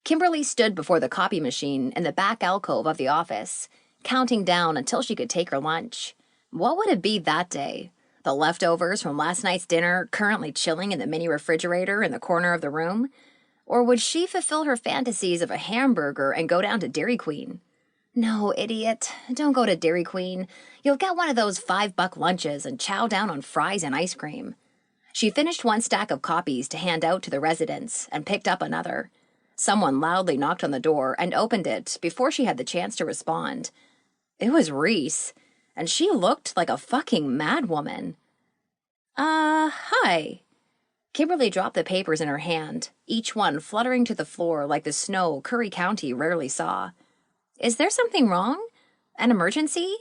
Kimberly stood before the copy machine in the back alcove of the office, counting down until she could take her lunch. What would it be that day? The leftovers from last night's dinner currently chilling in the mini refrigerator in the corner of the room? Or would she fulfill her fantasies of a hamburger and go down to Dairy Queen? No, idiot. Don't go to Dairy Queen. You'll get one of those $5 lunches and chow down on fries and ice cream. She finished one stack of copies to hand out to the residents and picked up another. Someone loudly knocked on the door and opened it before she had the chance to respond. It was Reese, and she looked like a fucking madwoman. Hi. Kimberly dropped the papers in her hand, each one fluttering to the floor like the snow Curry County rarely saw. Is there something wrong? An emergency?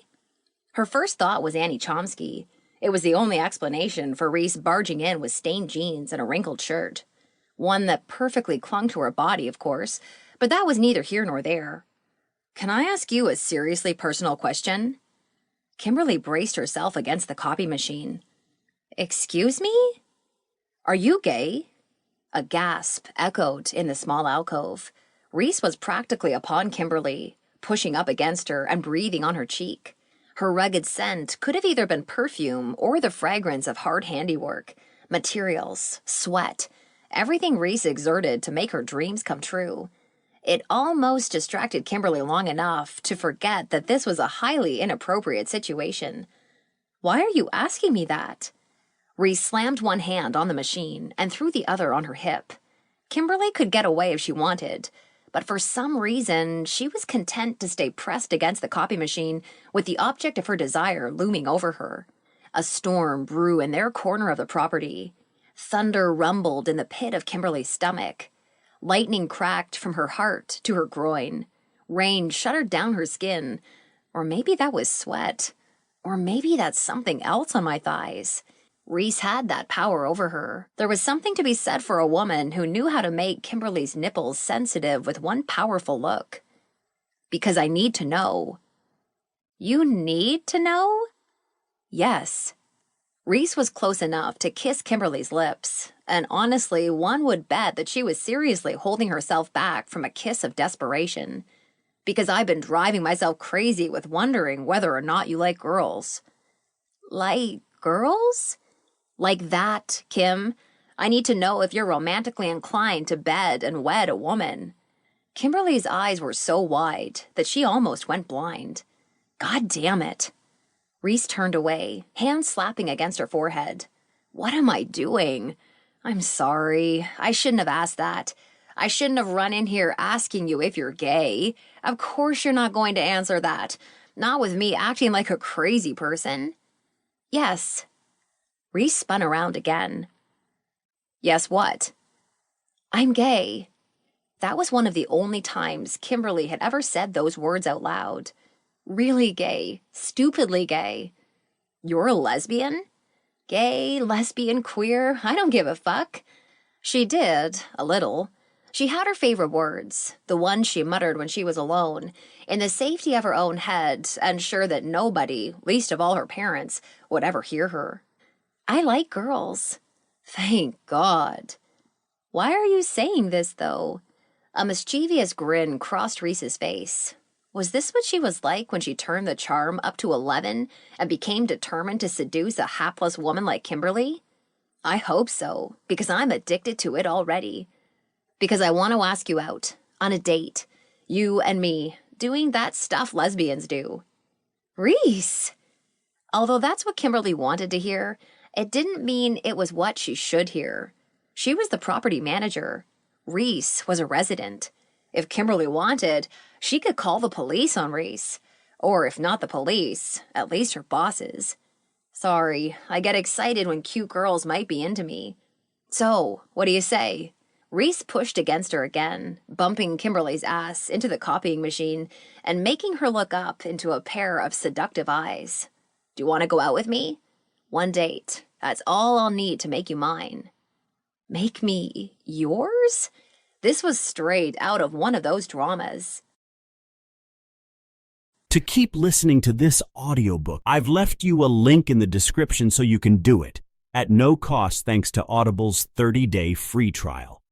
Her first thought was Annie Chomsky. It was the only explanation for Reese barging in with stained jeans and a wrinkled shirt. One that perfectly clung to her body, of course, but that was neither here nor there. Can I ask you a seriously personal question? Kimberly braced herself against the copy machine. Excuse me? Are you gay? A gasp echoed in the small alcove. Reese was practically upon Kimberly, pushing up against her and breathing on her cheek. Her rugged scent could have either been perfume or the fragrance of hard handiwork, materials, sweat, everything Reese exerted to make her dreams come true. It almost distracted Kimberly long enough to forget that this was a highly inappropriate situation. Why are you asking me that? Reese slammed one hand on the machine and threw the other on her hip. Kimberly could get away if she wanted, but for some reason, she was content to stay pressed against the copy machine with the object of her desire looming over her. A storm brew in their corner of the property. Thunder rumbled in the pit of Kimberly's stomach. Lightning cracked from her heart to her groin. Rain shuddered down her skin. Or maybe that was sweat. Or maybe that's something else on my thighs. Reese had that power over her. There was something to be said for a woman who knew how to make Kimberly's nipples sensitive with one powerful look. Because I need to know. You need to know? Yes. Reese was close enough to kiss Kimberly's lips, and honestly, one would bet that she was seriously holding herself back from a kiss of desperation. Because I've been driving myself crazy with wondering whether or not you like girls. Like girls? Like that, Kim. I need to know if you're romantically inclined to bed and wed a woman. Kimberly's eyes were so wide that she almost went blind. God damn it. Reese turned away, hands slapping against her forehead. What am I doing? I'm sorry. I shouldn't have asked that. I shouldn't have run in here asking you if you're gay. Of course you're not going to answer that. Not with me acting like a crazy person. Yes. Reese spun around again. Yes, what? I'm gay. That was one of the only times Kimberly had ever said those words out loud. Really gay. Stupidly gay. You're a lesbian? Gay, lesbian, queer, I don't give a fuck. She did, a little. She had her favorite words, the ones she muttered when she was alone, in the safety of her own head, and sure that nobody, least of all her parents, would ever hear her. I like girls. Thank God. Why are you saying this, though? A mischievous grin crossed Reese's face. Was this what she was like when she turned the charm up to 11 and became determined to seduce a hapless woman like Kimberly? I hope so, because I'm addicted to it already. Because I want to ask you out, on a date. You and me, doing that stuff lesbians do. Reese! Although that's what Kimberly wanted to hear, it didn't mean it was what she should hear. She was the property manager. Reese was a resident. If Kimberly wanted, she could call the police on Reese. Or if not the police, at least her bosses. Sorry, I get excited when cute girls might be into me. So, what do you say? Reese pushed against her again, bumping Kimberly's ass into the copying machine and making her look up into a pair of seductive eyes. Do you want to go out with me? One date. That's all I'll need to make you mine. Make me yours? This was straight out of one of those dramas. To keep listening to this audiobook, I've left you a link in the description so you can do it, at no cost thanks to Audible's 30-day free trial.